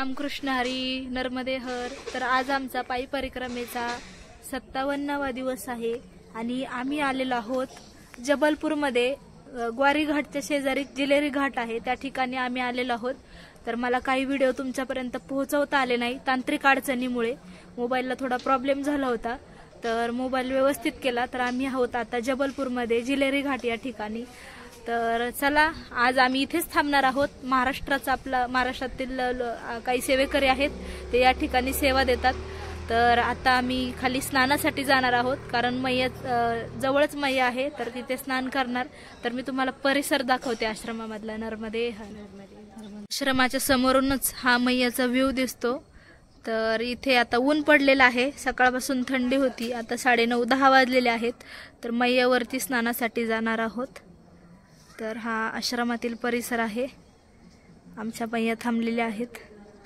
रामकृष्ण हरी नर्मदे हर। तर आज आमचा पायी परिक्रमेचा 57वा दिवस आहे आणि आम्ही आलेलो आहोत जबलपूरमध्ये। ग्वारी घाटच्या शेजारी जिलेरी घाट आहे, त्या ठिकाणी आम्ही आलेलो आहोत। तर मला काही व्हिडिओ तुमच्यापर्यंत पोहोचवता आले नाही, तांत्रिक अडचणीमुळे मोबाईलला थोडा प्रॉब्लेम झाला होता, तर मोबाईल व्यवस्थित केला। तर आम्ही आहोत आता जबलपूरमध्ये जिलेरी घाट या ठिकाणी। तर चला, आज आम्ही इथेच थांबणार आहोत। महाराष्ट्रातील काही सेवेकरी आहेत, ते या ठिकाणी सेवा देतात। तर आता आम्ही खाली स्नानासाठी जाणार आहोत, कारण मैया जवळच मैया आहे, तर तिथे स्नान करणार। तर मी तुम्हाला परिसर दाखवते आश्रमामधला। नर्मदे आश्रमाच्या समोरूनच हा मैयाचा व्ह्यू दिसतो। तर इथे आता ऊन पडलेलं आहे, सकाळपासून थंडी होती, आता 9:30-10 वाजलेले आहेत। तर मैयावरती स्नानासाठी जाणार आहोत। तर हा आश्रमातील परिसर आहे, आमच्या मैया थांबलेल्या आहेत।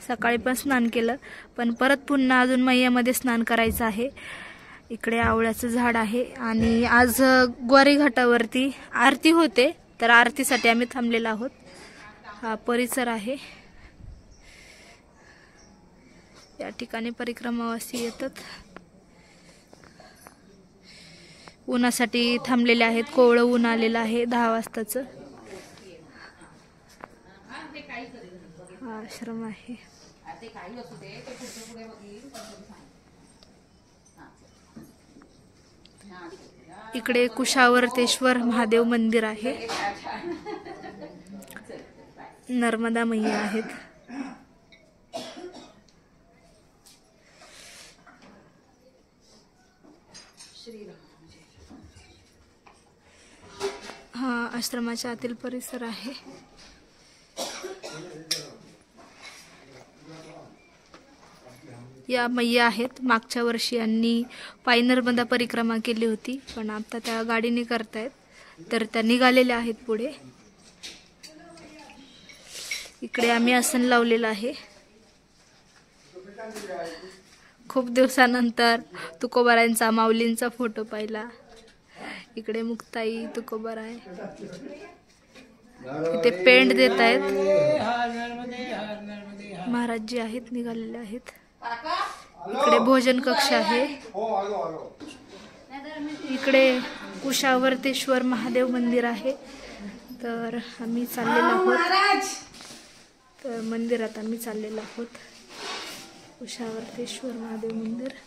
सकाळी पण स्नान केलं, पण परत पुन्हा अजून मैयामध्ये स्नान करायचं आहे। इकडे आवळ्याचं झाड आहे आणि आज ग्वारी घाटावरती आरती होते, तर आरतीसाठी आम्ही थांबलेलो आहोत। हा परिसर आहे, या ठिकाणी परिक्रमावासी येतात, उन्हासाठी थांबलेले आहेत। कोवळं ऊन आलेलं आहे 10 वाजताचं। हा आश्रम आहे। इकडे कुशावर्तेश्वर महादेव मंदिर आहे, नर्मदा मैया आहेत। हा आश्रमाच्या आतील परिसर आहे। या मैया आहेत। मागच्या वर्षी यांनी पायी नर्मदा परिक्रमा केली होती, पण आता त्या गाडीने करतायत, तर त्या निघालेल्या आहेत पुढे। इकडे आम्ही आसन लावलेलं आहे। खूप दिवसानंतर तुकोबारायांचा माऊलींचा फोटो पाहिला। इकडे मुक्ताई तुकोबाराय, इथे पेंट देत आहेत, महाराजजी आहेत, निघालेले आहेत। इकडे भोजन कक्ष आहे। इकडे कुशावर्तेश्वर महादेव मंदिर आहे। तर आम्ही चाललेलो आहोत, तर मंदिरात आम्ही चाललेलो आहोत, कुशावर्तेश्वर महादेव मंदिर।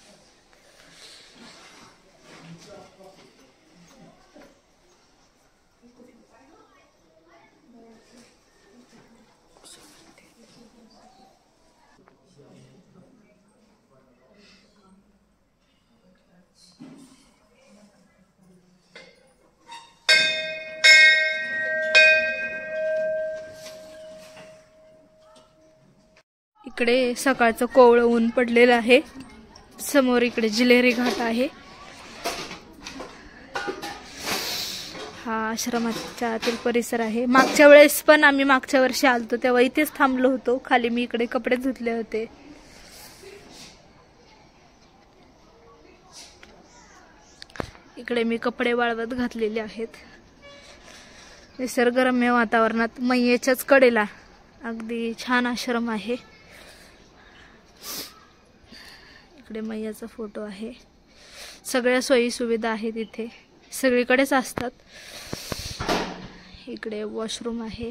इकडे सकाळचं कोवळं ऊन पडलेलं आहे। समोर इकडे जिलेरी घाट आहे। हा आश्रमाच्या आतील परिसर आहे। मागच्या वेळेस पण आम्ही मागच्या वर्षी आलतो, तेव्हा इथेच थांबलो होतो। खाली मी इकडे कपडे धुतले होते। इकडे मी कपडे वाळवत घातलेले आहेत। निसर्गरम्य वातावरणात मैयेच्याच कडेला अगदी छान आश्रम आहे। इकडे मैयाचा फोटो आहे। सगळ्या सोयी सुविधा आहेत, इथे सगळीकडेच असतात। इकडे वॉशरूम आहे।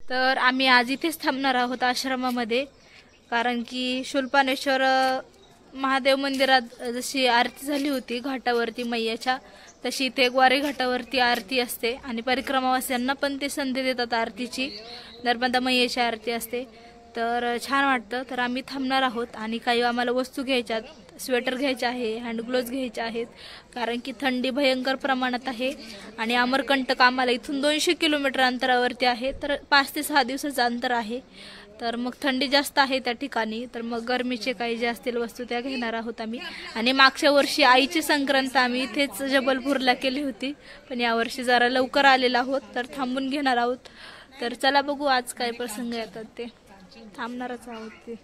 तर आम्ही आज इथेच थांबणार आहोत आश्रमामध्ये, कारण की शूलपाणेश्वर महादेव मंदिरात जशी आरती झाली होती घाटावरती मैयाच्या, तशी इथे ग्वारी घाटावरती आरती असते आणि परिक्रमावासियांना पण ते संधी देतात आरतीची। नर्मदा मैयाची आरती असते, तर छान वाटतं। तर आम्ही थांबणार आहोत आणि काही आम्हाला वस्तू घ्यायच्यात, स्वेटर घ्यायचे आहे, हँड ग्लोव्ज घ्यायचे आहेत, कारण की थंडी भयंकर प्रमाणात आहे आणि अमरकंटक आम्हाला इथून 200 किलोमीटर अंतरावरती आहे, तर 5 ते 6 दिवसाचं अंतर आहे। तर मग थंडी जास्त आहे त्या ठिकाणी, तर मग गरमीचे काही जे असतील वस्तू त्या घेणार आहोत आम्ही। आणि मागच्या वर्षी आईची संक्रांत आम्ही इथेच जबलपूरला केली होती, पण यावर्षी जरा लवकर आलेलो आहोत, तर थांबून घेणार आहोत। तर चला बघू आज काय प्रसंग येतात, ते थांबणारच आहोत। ते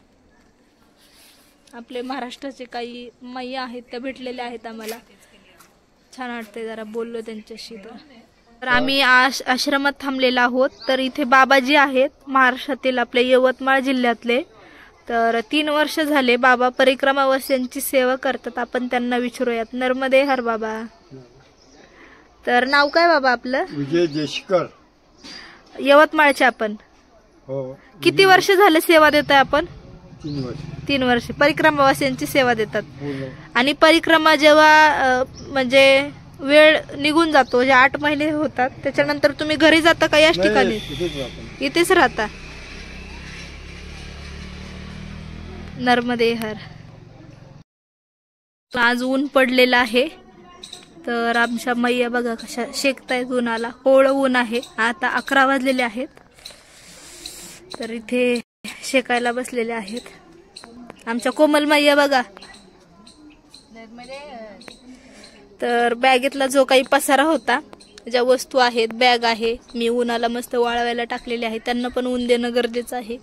आपले महाराष्ट्राचे काही मैया आहेत, त्या भेटलेल्या आहेत आम्हाला, छान वाटते, जरा बोललो त्यांच्याशी। तर तर आम्ही आश्रमात थांबलेला आहोत. तर इथे बाबाजी आहेत, महाराष्ट्रातील आपले यवतमाळ जिल्ह्यातले. तर 3 वर्ष झाले बाबा परिक्रमावासियांची सेवा करतात. आपण त्यांना विचारूयात. नर्मदे हर बाबा. तर नाव काय बाबा आपलं? विजय देशकर. यवतमाळचे आपण. हो. किती वर्ष झाले सेवा देताय आपण? 3 वर्ष. 3 वर्ष परिक्रमावासियांची सेवा देतात. आणि परिक्रमा जेव्हा म्हणजे वेळ निघून जातो, जे 8 महिने होतात, त्याच्यानंतर तुम्ही घरी जाता का याच ठिकाणी? इथेच राहता. नर्मदे हर. आज ऊन पडलेलं आहे. तर आमच्या मैया बघा कशा शेकतायत उन्हाला. कोवळं ऊन आहे. आता 11 वाजलेले आहेत. तर इथे शेकायला बसलेले आहेत. आमच्या कोमल मैया बघा. तर बॅगेतला जो काही पसारा होता, ज्या वस्तू आहेत, बॅग आहे, मी उन्हाला मस्त वाळवायला टाकलेले आहे. त्यांना पण ऊन देणं गरजेचं आहे.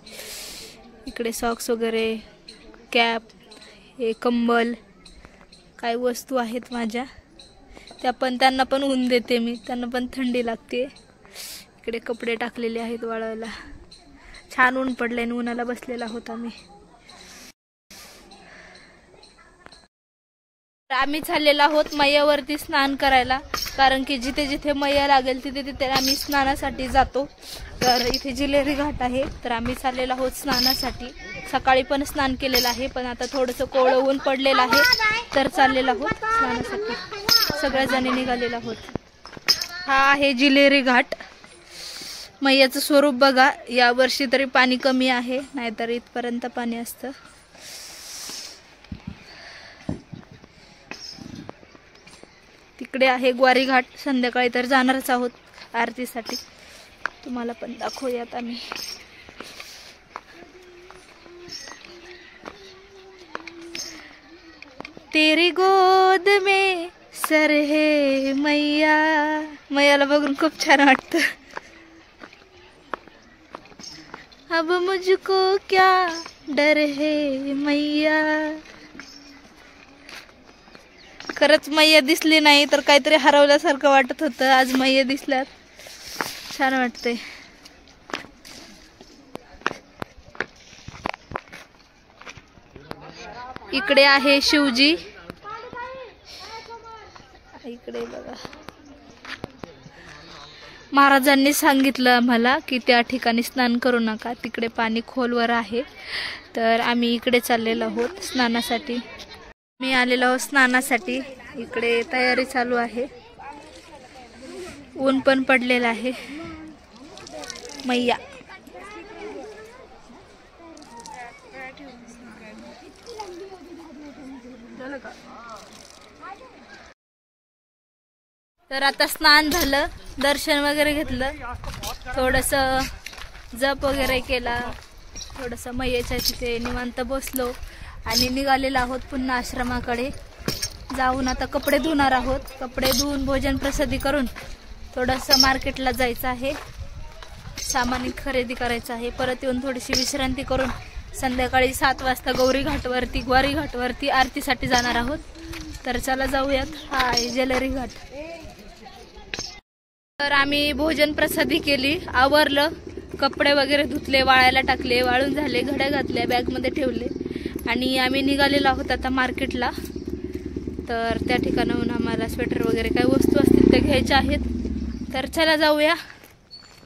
इकडे सॉक्स वगैरे, कॅप, हे कंबल, काही वस्तू आहेत माझ्या, त्या पण त्यांना पण ऊन देते मी. त्यांना पण थंडी लागते. इकडे कपडे टाकलेले आहेत वाळवायला. छान ऊन पडलंय आणि उन्हाला बसलेला होता मी. आम्ही चाललेलो आहोत मैयावरती स्नान करायला, कारण की जिथे जिथे मैया लागेल तिथे तिथे आम्ही स्नानासाठी जातो. तर इथे जिलेरी घाट आहे. तर आम्ही चाललेलो आहोत स्नानासाठी. सकाळी पण स्नान केलेलं आहे, पण आता थोडंसं कोवळं ऊन पडलेलं आहे. तर चाललेलो आहोत स्नानासाठी. सगळ्या जणी निघालेलो आहोत. हा आहे जिलेरी घाट. मैयाचं स्वरूप बघा. या वर्षी तरी पाणी कमी आहे, नाहीतर इथपर्यंत पाणी असतं. तिकडे आहे ग्वारी घाट. संध्याकाळी तर जाणारच आहोत आरतीसाठी. तुम्हाला पण दाखवूयात आम्ही. तेरी गोद में सर है मैया. मैयाला बघून खूप छान वाटतं. अब मुझको क्या डर है मैया. खरंच मैया दिसली नाही तर काहीतरी हरवल्यासारखं वाटत होतं. आज मैया दिसल्यात, छान वाटते. इकडे आहे शिवजी. इकडे बघा. महाराजांनी सांगितलं आम्हाला की त्या ठिकाणी स्नान करू नका, तिकडे पाणी खोलवर आहे. तर आम्ही इकडे चाललेलो आहोत स्नानासाठी. मी आलेलो आहोत स्नानासाठी. इकडे तयारी चालू आहे. ऊन पण पडलेलं आहे. मैया तर आता स्नान झालं, दर्शन वगैरे घेतलं, थोडंसं जप वगैरे केला, थोडंसं मैयाच्या तिथे निवांत बसलो आणि निघालेलो आहोत पुन्हा आश्रमाकडे. जाऊन आता कपडे धुणार आहोत. कपडे धुवून भोजन प्रसादी करून थोडंसं मार्केटला जायचं आहे. सामान खरेदी करायचं आहे. परत येऊन थोडीशी विश्रांती करून संध्याकाळी 7 वाजता ग्वारी घाटवरती आरतीसाठी जाणार आहोत. तर चला जाऊयात. हा आहे जिलेरी घाट. तर आम्ही भोजन प्रसादी केली, आवरलं, कपडे वगैरे धुतले, वाळायला टाकले, वाळून झाले, घड्या घातल्या, बॅगमध्ये ठेवले आणि आम्ही निघालेलो आहोत आता मार्केटला. तर त्या ठिकाणाहून आम्हाला स्वेटर वगैरे काही वस्तू असतील ते घ्यायच्या आहेत. तर चला जाऊया.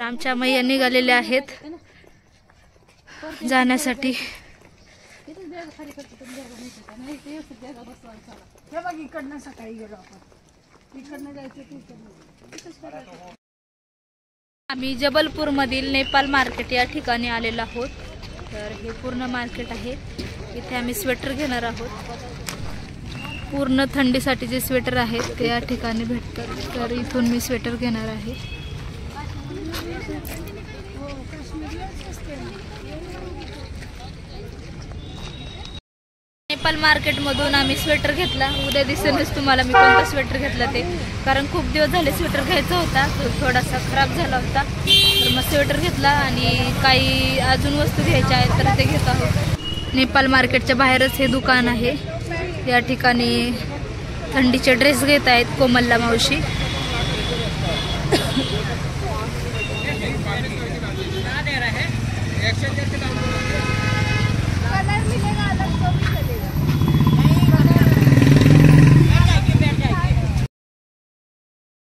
आमच्या मैया निघालेल्या आहेत जाण्यासाठी. आम्ही जबलपूर मधील नेपाल मार्केट या ठिकाणी आलेलो आहोत. तर हे पूर्ण मार्केट आहे. इथे आम्ही स्वेटर घेणार आहोत. पूर्ण थंडीसाठी जे स्वेटर आहेत ते या ठिकाणी भेटतात. तर इथून मी स्वेटर घेणार आहे. नेपाल मार्केट मधून आम्ही स्वेटर घेतला. उद्या दिसेलच तुम्हाला मी कोणता स्वेटर घेतला ते, कारण खूप दिवस झाले स्वेटर घ्यायचा होता, तो थोडासा खराब झाला होता. तर मग स्वेटर घेतला आणि काही अजून वस्तू घ्यायच्या आहेत तर ते घेत आहोत. नेपाल मार्केटच्या बाहेरच हे दुकान आहे. या ठिकाणी थंडीचे ड्रेस घेत आहेत कोमलला मावशी.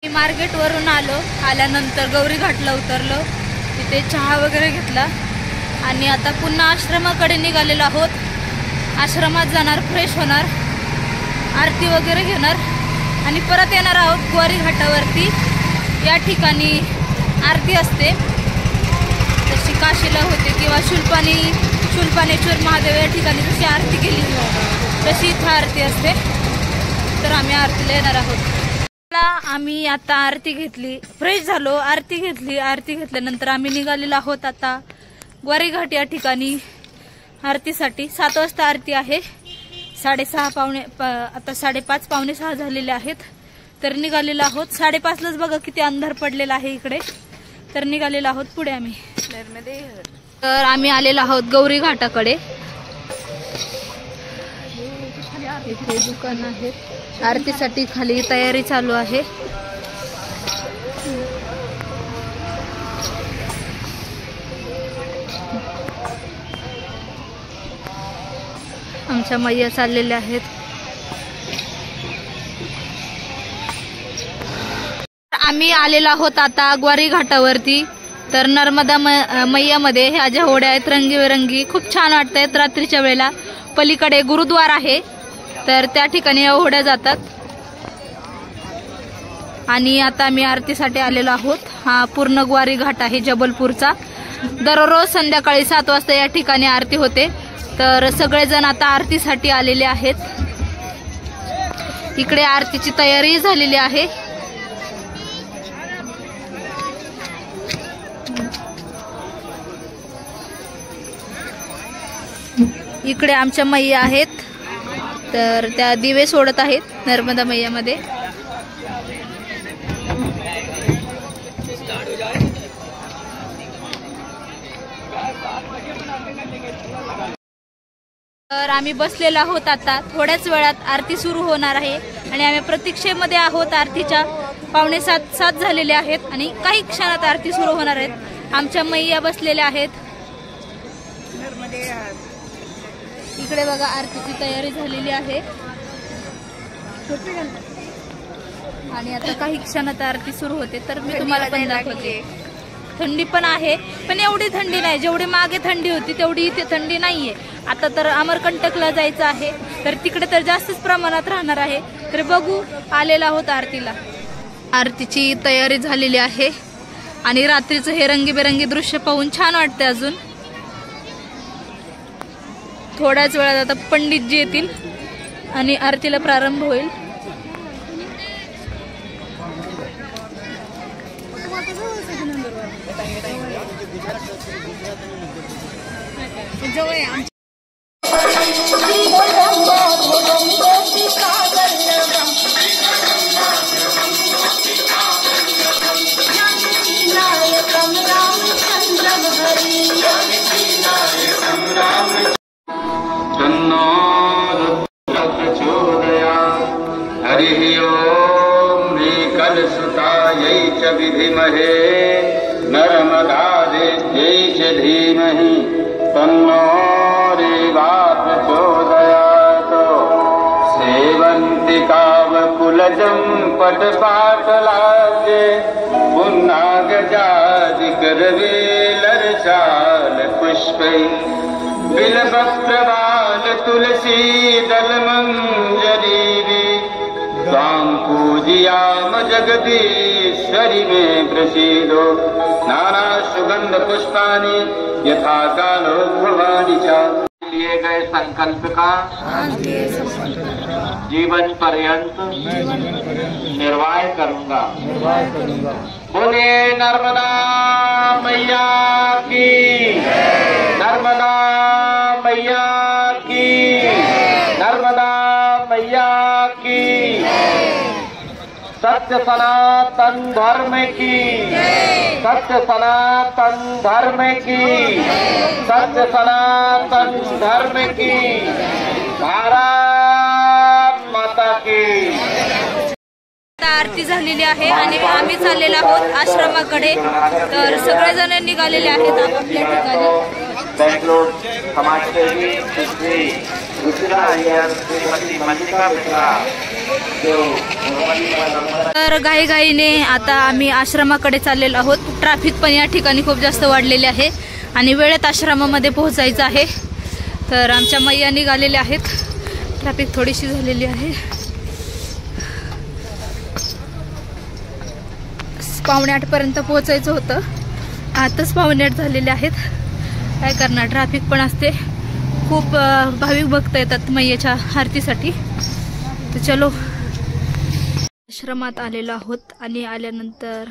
मार्केट वरून आल्यानंतर गौरी घाटला उतरलो, तिथे चहा वगैरे घेतला आणि आता पुन्हा आश्रमाकडे निघालेलो आहोत। आश्रमात जाणार, फ्रेश होणार, आरती वगैरे घेणार आणि परत येणार आहोत ग्वारी घाटावरती। या ठिकाणी आरती असते, जशी काशीला होते किंवा शूलपाणेश्वर महादेव या ठिकाणी जशी आरती केली तशी इथं आरती असते। तर आम्ही आरतीला येणार आहोत। आम्ही आता आरती घेतली, फ्रेश झालो, आरती घेतल्यानंतर आम्ही निघालेलो आहोत आता ग्वारी घाट या ठिकाणी आरतीसाठी। 7 वाजता आरती आहे, 5:30 आता 5:30 पावणे 6 झालेले आहेत। तर निघालेलो आहोत 5:30लाच, बघा किती अंधार पडलेला आहे इकडे। तर निघालेलो आहोत पुढे आम्ही। तर आम्ही आलेलो आहोत गौरी घाटाकडे। इथे दुकान आहेत, आरतीसाठी खाली तयारी चालू आहे। आमच्या मैया चाललेल्या आहेत। आम्ही आलेलो आहोत आता ग्वारी घाटावरती। तर नर्मदा मैयामध्ये ह्या ज्या होड्या आहेत रंगीबेरंगी, खूप छान वाटतायत रात्रीच्या वेळेला। पलीकडे गुरुद्वार आहे, तर त्या ठिकाणी या होड्या जातात आणि आता आम्ही आरतीसाठी आलेलो आहोत। हा पूर्ण ग्वारी घाट आहे जबलपूरचा। दररोज संध्याकाळी 7 वाजता या ठिकाणी आरती होते। तर सगळेजण आता आरतीसाठी आलेले आहेत। इकडे आरतीची तयारी झालेली आहे। इकडे आमच्या मैया आहेत, तर त्या दिवे सोडत आहेत नर्मदा मैयामध्ये। तर आम्ही बसलेलो आहोत, आता थोड्याच वेळात आरती सुरू होणार आहे आणि आम्ही प्रतीक्षेमध्ये आहोत। आरतीच्या 6:45 झालेले आहेत आणि काही क्षणात आरती सुरू होणार आहेत। आमच्या मैया बसलेल्या आहेत। इकडे बघा आरतीची तयारी झालेली आहे आणि आता काही क्षणात आरती सुरू होते। तर मी तुम्हाला पण दाखवते। थंडी पण आहे, पण एवढी थंडी नाही, जेवढी मागे थंडी होती तेवढी इथे थंडी नाहीये। आता तर अमरकंटकला जायचं आहे, तर तिकडे तर जास्तच प्रमाणात राहणार आहे। तर बघू, आलेलो आहोत आरतीला। आरतीची तयारी झालेली आहे आणि रात्रीचं हे रंगीबेरंगी दृश्य पाहून छान वाटते। अजून थोड्याच वेळात आता पंडितजी येतील आणि आरतीला प्रारंभ होईल। हरि ओम कलसुतायै च विद्महे नर्मदादेव्यै च धीमहि तन्नो देवाः प्रचोदयात्। सेवन्तिकावकुलजं पटपाटलाब्जे पुन्नागजादिकरवेलरचालपुष्पै बिल्वप्रवाल तुलसी दलमञ्जरीः स्वां पूजयाम जगदीश्वरि मे प्रसीदो। नाना सुगंध पुष्पाणि यथा कालो भवानि च। लिए गए संकल्प का जीवन पर्यंत निर्वाह करूंगा। बोले नर्मदा मैया की, नर्मदा मैया की, नर्मदा मैया की। सत्य सनातन धर्म की, सत्य सनातन धर्म की, सत्य सनातन धर्म की। भारत माता की। आरती झालेली आहे आणि आम्ही चाललेलो आहोत आश्रमाकडे। तर सगळेजण निघालेले आहेत आपापल्या ठिकाणी। बेंगलोर समाजसेवी श्री रुचिरा अय्यर, श्रीमती मल्लिका मिश्रा तर घाईघाईने आता आम्ही आश्रमाकडे चाललेलो आहोत. ट्रॅफिक पण या ठिकाणी खूप जास्त वाढलेले आहे आणि वेळेत आश्रमामध्ये पोहोचायचं आहे. तर आमच्या मैया निघालेल्या आहेत. ट्रॅफिक थोडीशी झालेली आहे. 7:45 पर्यंत पोहोचायचं होतं, आताच 7:45 झालेले आहेत. काय करणार, ट्रॅफिक पण असते. खूप भाविक भक्त येतात मैयाच्या आरतीसाठी. तर चलो, आश्रमात आलेलो आहोत आणि आल्यानंतर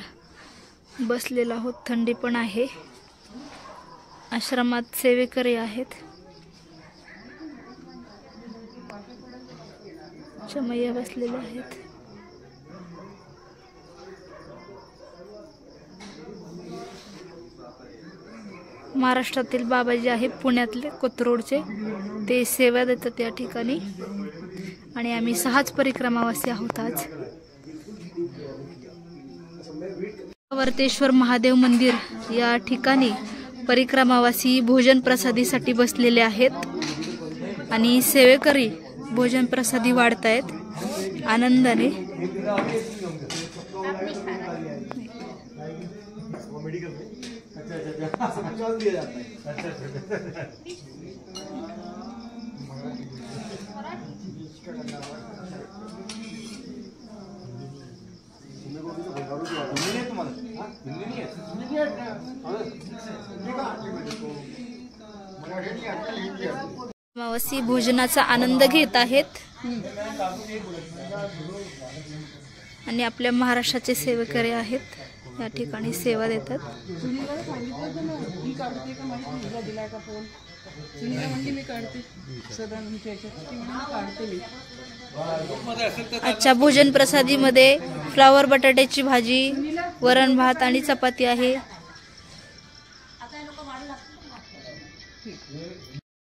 बसलेलो आहोत. थंडी पण आहे. आश्रमात सेवेकरी आहेत. मैया बसलेले आहेत. महाराष्ट्रातील बाबाजी आहे, पुण्यातले कोथरूडचे, ते सेवा देतात या ठिकाणी. आणि आम्ही 6च परिक्रमावासी आहोत आज. वर्तेश्वर महादेव मंदिर या ठिकाणी परिक्रमावासी भोजन प्रसादीसाठी बसलेले आहेत आणि सेवेकरी भोजन प्रसादी वाढतायत आनंदाने. मावसी भोजनाचा आनंद घेत आहेत आणि आपल्या महाराष्ट्राचे सेवेकरी आहेत या ठिकाणी सेवा देतात. आजच्या भोजन प्रसादीमध्ये फ्लावर बटाट्याची भाजी, वरण भात आणि चपाती आहे.